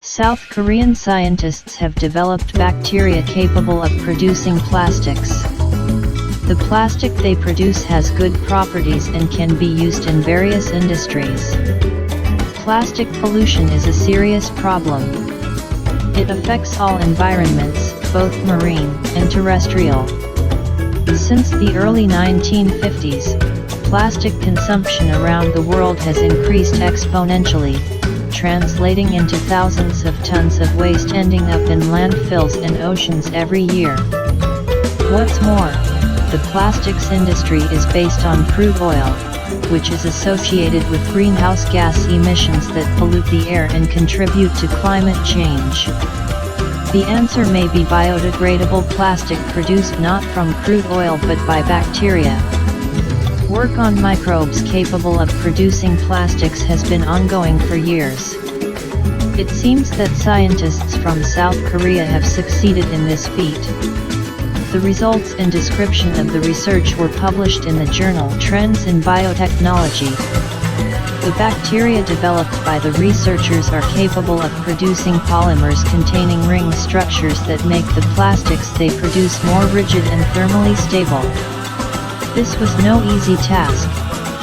South Korean scientists have developed bacteria capable of producing plastics. The plastic they produce has good properties and can be used in various industries. Plastic pollution is a serious problem. It affects all environments, both marine and terrestrial. Since the early 1950s, plastic consumption around the world has increased exponentially, translating into thousands of tons of waste ending up in landfills and oceans every year. What's more, the plastics industry is based on crude oil, which is associated with greenhouse gas emissions that pollute the air and contribute to climate change. The answer may be biodegradable plastic produced not from crude oil but by bacteria. Work on microbes capable of producing plastics has been ongoing for years. It seems that scientists from South Korea have succeeded in this feat. The results and description of the research were published in the journal Trends in Biotechnology. The bacteria developed by the researchers are capable of producing polymers containing ring structures that make the plastics they produce more rigid and thermally stable. This was no easy task,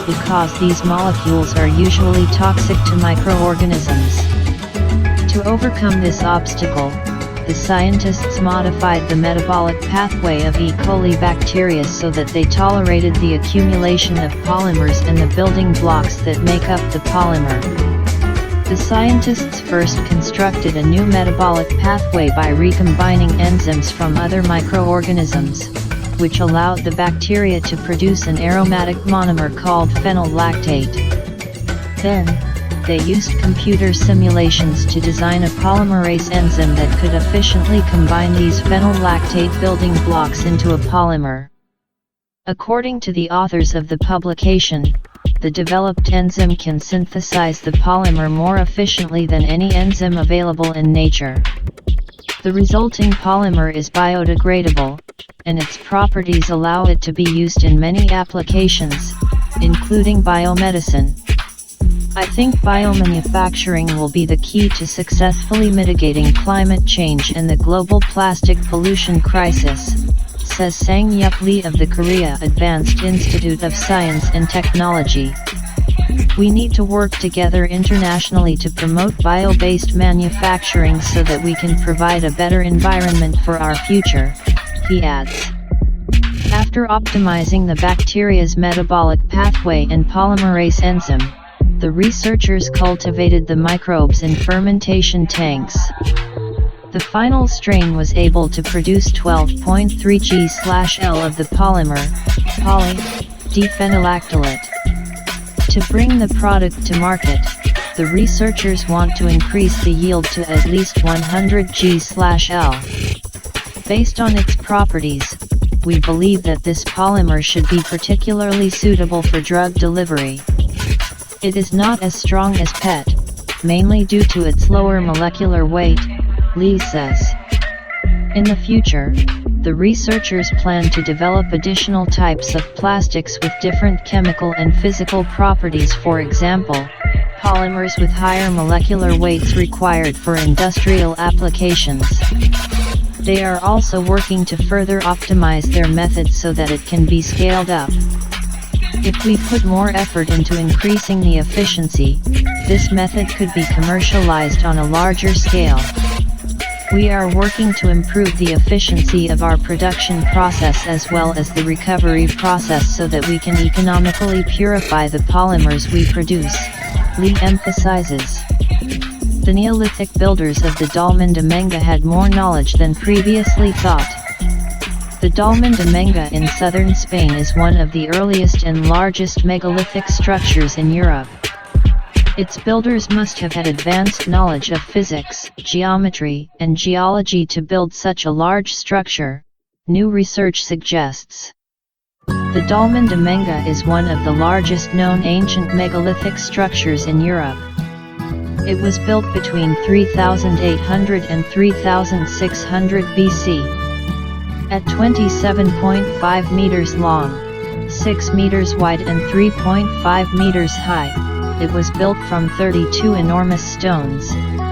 because these molecules are usually toxic to microorganisms. To overcome this obstacle, the scientists modified the metabolic pathway of E. coli bacteria so that they tolerated the accumulation of polymers and the building blocks that make up the polymer. The scientists first constructed a new metabolic pathway by recombining enzymes from other microorganisms, which allowed the bacteria to produce an aromatic monomer called phenolactate. Then, they used computer simulations to design a polymerase enzyme that could efficiently combine these phenolactate building blocks into a polymer. According to the authors of the publication, the developed enzyme can synthesize the polymer more efficiently than any enzyme available in nature. The resulting polymer is biodegradable, and its properties allow it to be used in many applications, including biomedicine. I think biomanufacturing will be the key to successfully mitigating climate change and the global plastic pollution crisis, says Sang-Yup Lee of the Korea Advanced Institute of Science and Technology. We need to work together internationally to promote bio-based manufacturing so that we can provide a better environment for our future, he adds. After optimizing the bacteria's metabolic pathway and polymerase enzyme, the researchers cultivated the microbes in fermentation tanks. The final strain was able to produce 12.3 G/L of the polymer, poly-diphenylactylate. To bring the product to market, the researchers want to increase the yield to at least 100 G/L. Based on its properties, we believe that this polymer should be particularly suitable for drug delivery. It is not as strong as PET, mainly due to its lower molecular weight, Lee says. In the future, the researchers plan to develop additional types of plastics with different chemical and physical properties, for example, polymers with higher molecular weights required for industrial applications. They are also working to further optimize their method so that it can be scaled up. If we put more effort into increasing the efficiency, this method could be commercialized on a larger scale. We are working to improve the efficiency of our production process as well as the recovery process so that we can economically purify the polymers we produce, Lee emphasizes. The Neolithic builders of the Dolmen de Menga had more knowledge than previously thought. The Dolmen de Menga in southern Spain is one of the earliest and largest megalithic structures in Europe. Its builders must have had advanced knowledge of physics, geometry, and geology to build such a large structure, new research suggests. The Dolmen de Menga is one of the largest known ancient megalithic structures in Europe. It was built between 3800 and 3600 BC. At 27.5 meters long, 6 meters wide and 3.5 meters high, it was built from 32 enormous stones,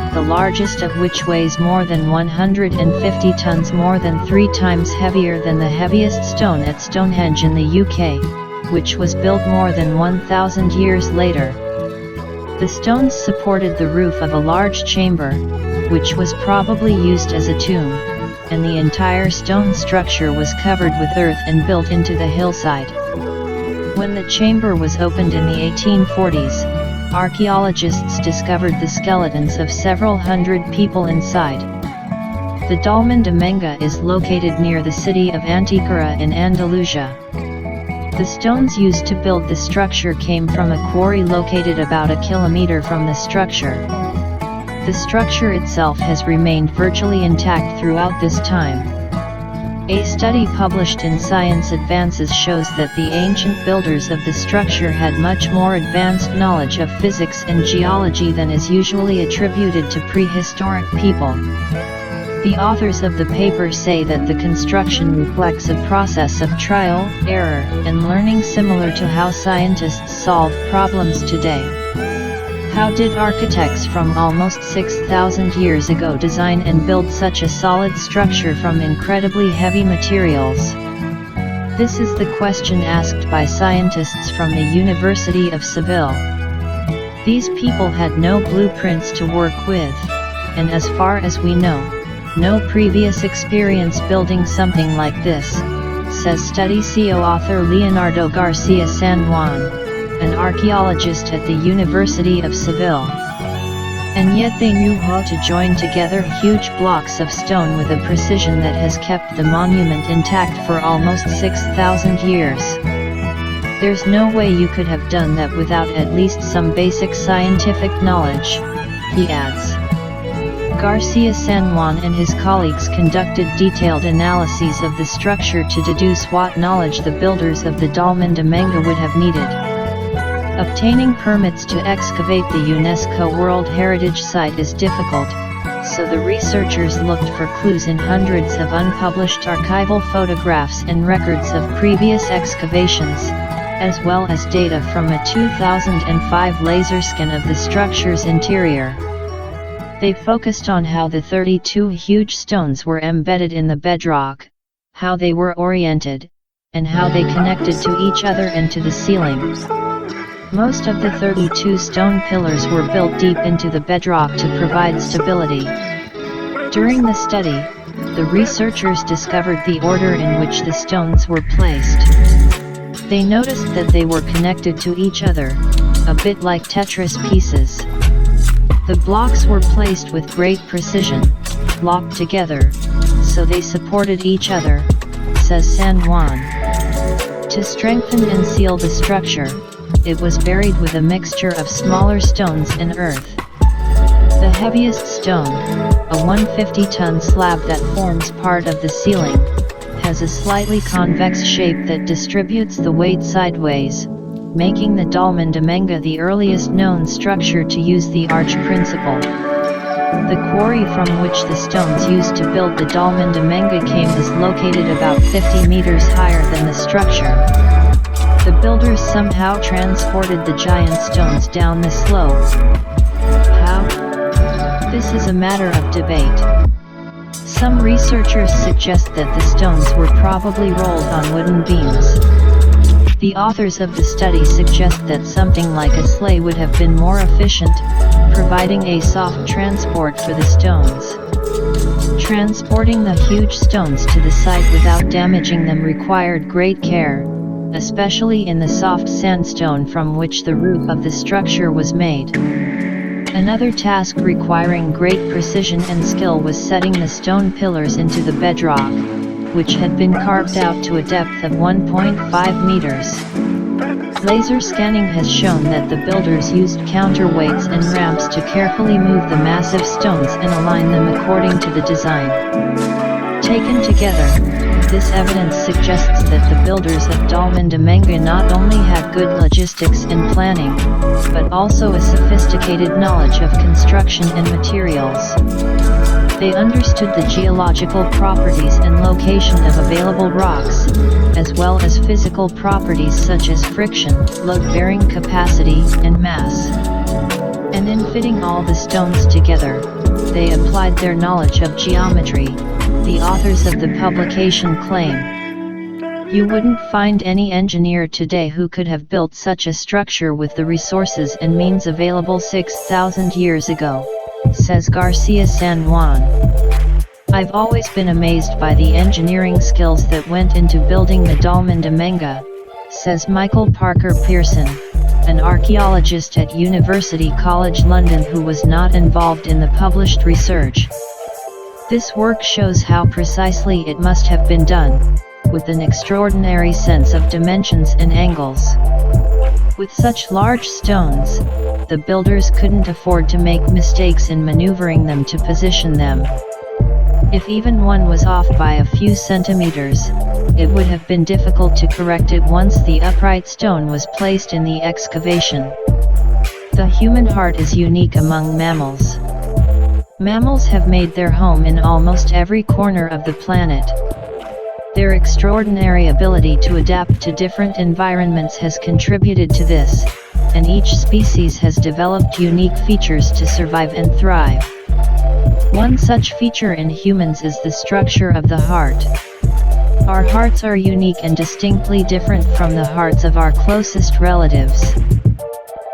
the largest of which weighs more than 150 tons, more than 3 times heavier than the heaviest stone at Stonehenge in the UK, which was built more than 1,000 years later. The stones supported the roof of a large chamber, which was probably used as a tomb, and the entire stone structure was covered with earth and built into the hillside. When the chamber was opened in the 1840s, archaeologists discovered the skeletons of several hundred people inside. The Dolmen de Menga is located near the city of Antequera in Andalusia. The stones used to build the structure came from a quarry located about a kilometer from the structure. The structure itself has remained virtually intact throughout this time. A study published in Science Advances shows that the ancient builders of the structure had much more advanced knowledge of physics and geology than is usually attributed to prehistoric people. The authors of the paper say that the construction reflects a process of trial, error, and learning similar to how scientists solve problems today. How did architects from almost 6,000 years ago design and build such a solid structure from incredibly heavy materials? This is the question asked by scientists from the University of Seville. These people had no blueprints to work with, and as far as we know, no previous experience building something like this, says sKq3o author Leonardo Garcia San Juan, an archaeologist at the University of Seville. And yet they knew how to join together huge blocks of stone with a precision that has kept the monument intact for almost 6,000 years. There's no way you could have done that without at least some basic scientific knowledge, he adds. Garcia San Juan and his colleagues conducted detailed analyses of the structure to deduce what knowledge the builders of the Dolmen de Menga would have needed. Obtaining permits to excavate the UNESCO World Heritage Site is difficult, so the researchers looked for clues in hundreds of unpublished archival photographs and records of previous excavations, as well as data from a 2005 laser scan of the structure's interior. They focused on how the 32 huge stones were embedded in the bedrock, how they were oriented, and how they connected to each other and to the ceiling. Most of the 32 stone pillars were built deep into the bedrock to provide stability. During the study, the researchers discovered the order in which the stones were placed. They noticed that they were connected to each other, a bit like Tetris pieces. The blocks were placed with great precision, locked together, so they supported each other, says San Juan. To strengthen and seal the structure, it was buried with a mixture of smaller stones and earth. The heaviest stone, a 150-ton slab that forms part of the ceiling, has a slightly convex shape that distributes the weight sideways, making the Dolmen de Menga the earliest known structure to use the arch principle. The quarry from which the stones used to build the Dolmen de Menga came is located about 50 meters higher than the structure. The builders somehow transported the giant stones down the slope. How? This is a matter of debate. Some researchers suggest that the stones were probably rolled on wooden beams. The authors of the study suggest that something like a sleigh would have been more efficient, providing a soft transport for the stones. Transporting the huge stones to the site without damaging them required great care, especially in the soft sandstone from which the roof of the structure was made. Another task requiring great precision and skill was setting the stone pillars into the bedrock, which had been carved out to a depth of 1.5 meters. Laser scanning has shown that the builders used counterweights and ramps to carefully move the massive stones and align them according to the design. Taken together, this evidence suggests that the builders of Dolmen de Menga not only had good logistics and planning, but also a sophisticated knowledge of construction and materials. They understood the geological properties and location of available rocks, as well as physical properties such as friction, load-bearing capacity, and mass. And in fitting all the stones together, they applied their knowledge of geometry, the authors of the publication claim. You wouldn't find any engineer today who could have built such a structure with the resources and means available 6,000 years ago, says Garcia San Juan. I've always been amazed by the engineering skills that went into building the Dolmen de Menga, says Michael Parker Pearson, an archaeologist at University College London who was not involved in the published research. This work shows how precisely it must have been done, with an extraordinary sense of dimensions and angles. With such large stones, the builders couldn't afford to make mistakes in maneuvering them to position them. If even one was off by a few centimeters, it would have been difficult to correct it once the upright stone was placed in the excavation. The human heart is unique among mammals. Mammals have made their home in almost every corner of the planet. Their extraordinary ability to adapt to different environments has contributed to this, and each species has developed unique features to survive and thrive. One such feature in humans is the structure of the heart. Our hearts are unique and distinctly different from the hearts of our closest relatives.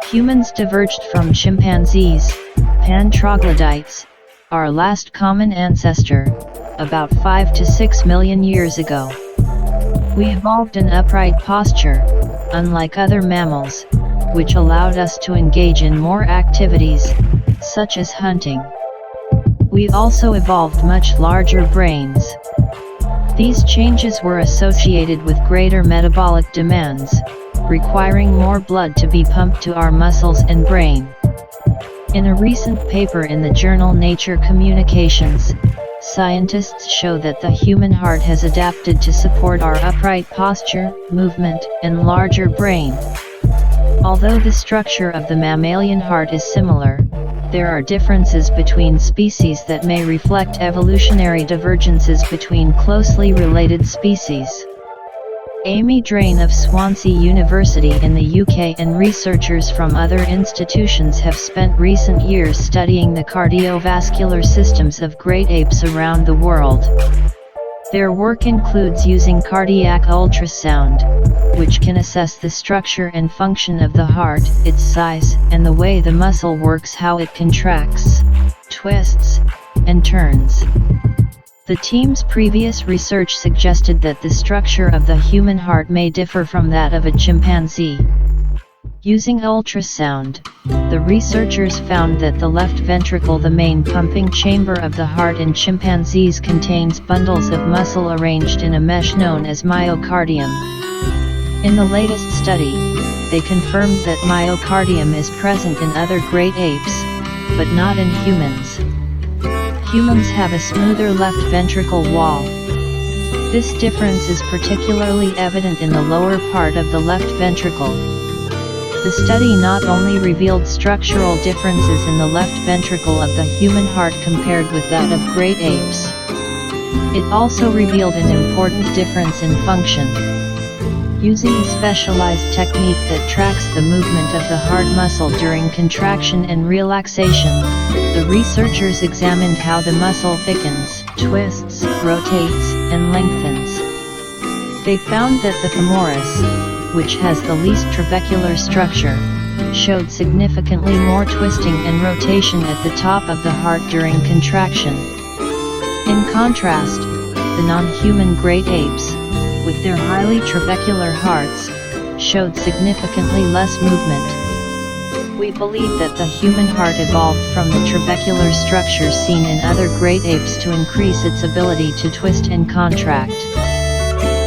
Humans diverged from chimpanzees, pan troglodytes, our last common ancestor, about 5 to 6 million years ago. We evolved an upright posture, unlike other mammals, which allowed us to engage in more activities, such as hunting. We also evolved much larger brains. These changes were associated with greater metabolic demands, requiring more blood to be pumped to our muscles and brain. In a recent paper in the journal Nature Communications, scientists show that the human heart has adapted to support our upright posture, movement, and larger brain. Although the structure of the mammalian heart is similar, there are differences between species that may reflect evolutionary divergences between closely related species. Amy Drain of Swansea University in the UK and researchers from other institutions have spent recent years studying the cardiovascular systems of great apes around the world. Their work includes using cardiac ultrasound, which can assess the structure and function of the heart, its size, and the way the muscle works, how it contracts, twists, and turns. The team's previous research suggested that the structure of the human heart may differ from that of a chimpanzee. Using ultrasound, the researchers found that the left ventricle, the main pumping chamber of the heart in chimpanzees, contains bundles of muscle arranged in a mesh known as myocardium. In the latest study, they confirmed that myocardium is present in other great apes, but not in humans. Humans have a smoother left ventricle wall. This difference is particularly evident in the lower part of the left ventricle. The study not only revealed structural differences in the left ventricle of the human heart compared with that of great apes. It also revealed an important difference in function. Using a specialized technique that tracks the movement of the heart muscle during contraction and relaxation, the researchers examined how the muscle thickens, twists, rotates, and lengthens. They found that the femoris, which has the least trabecular structure, showed significantly more twisting and rotation at the top of the heart during contraction. In contrast, the non-human great apes, with their highly trabecular hearts, showed significantly less movement. We believe that the human heart evolved from the trabecular structure seen in other great apes to increase its ability to twist and contract.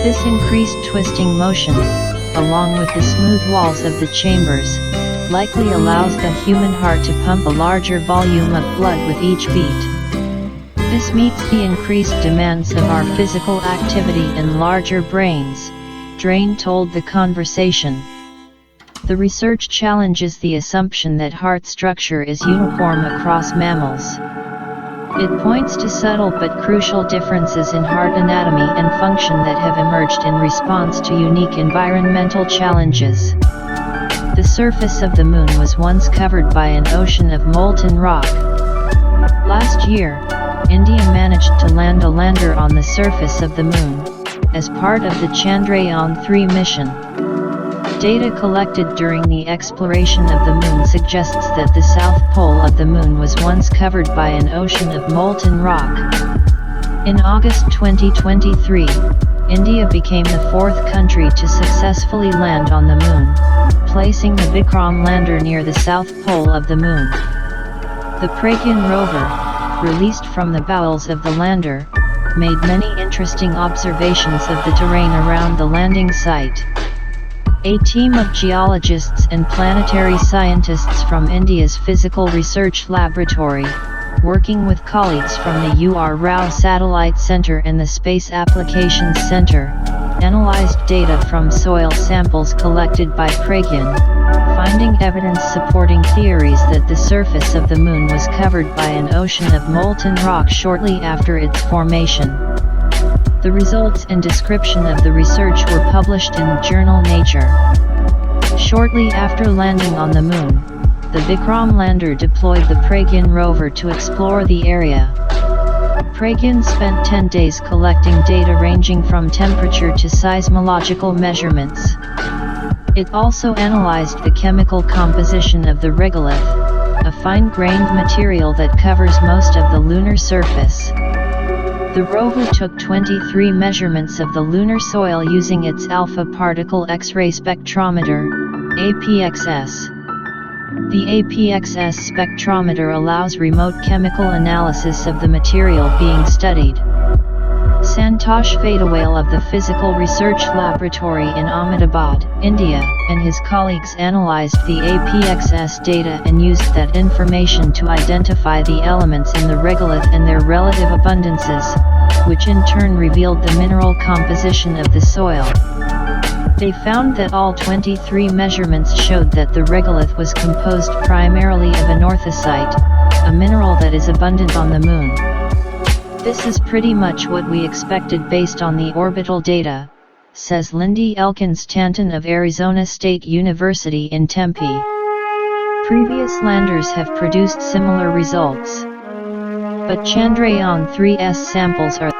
This increased twisting motion, along with the smooth walls of the chambers, likely allows the human heart to pump a larger volume of blood with each beat. This meets the increased demands of our physical activity and larger brains, Drain told The Conversation. The research challenges the assumption that heart structure is uniform across mammals. It points to subtle but crucial differences in heart anatomy and function that have emerged in response to unique environmental challenges. The surface of the Moon was once covered by an ocean of molten rock. Last year, India managed to land a lander on the surface of the Moon, as part of the Chandrayaan-3 mission. Data collected during the exploration of the Moon suggests that the south pole of the Moon was once covered by an ocean of molten rock. In August 2023, India became the fourth country to successfully land on the Moon, placing the Vikram lander near the south pole of the Moon. The Pragyan rover, released from the bowels of the lander, made many interesting observations of the terrain around the landing site. A team of geologists and planetary scientists from India's Physical Research Laboratory, working with colleagues from the U.R. Rao Satellite Center and the Space Applications Center, analyzed data from soil samples collected by Pragyan, finding evidence supporting theories that the surface of the Moon was covered by an ocean of molten rock shortly after its formation. The results and description of the research were published in the journal Nature. Shortly after landing on the Moon, the Vikram lander deployed the Pragyan rover to explore the area. Pragyan spent 10 days collecting data ranging from temperature to seismological measurements. It also analyzed the chemical composition of the regolith, a fine-grained material that covers most of the lunar surface. The rover took 23 measurements of the lunar soil using its alpha particle X-ray spectrometer, APXS. The APXS spectrometer allows remote chemical analysis of the material being studied. Santosh Vadawale of the Physical Research Laboratory in Ahmedabad, India, and his colleagues analyzed the APXS data and used that information to identify the elements in the regolith and their relative abundances, which in turn revealed the mineral composition of the soil. They found that all 23 measurements showed that the regolith was composed primarily of anorthosite, a mineral that is abundant on the Moon. This is pretty much what we expected based on the orbital data, says Lindy Elkins-Tanton of Arizona State University in Tempe. Previous landers have produced similar results, but Chandrayaan-3's samples are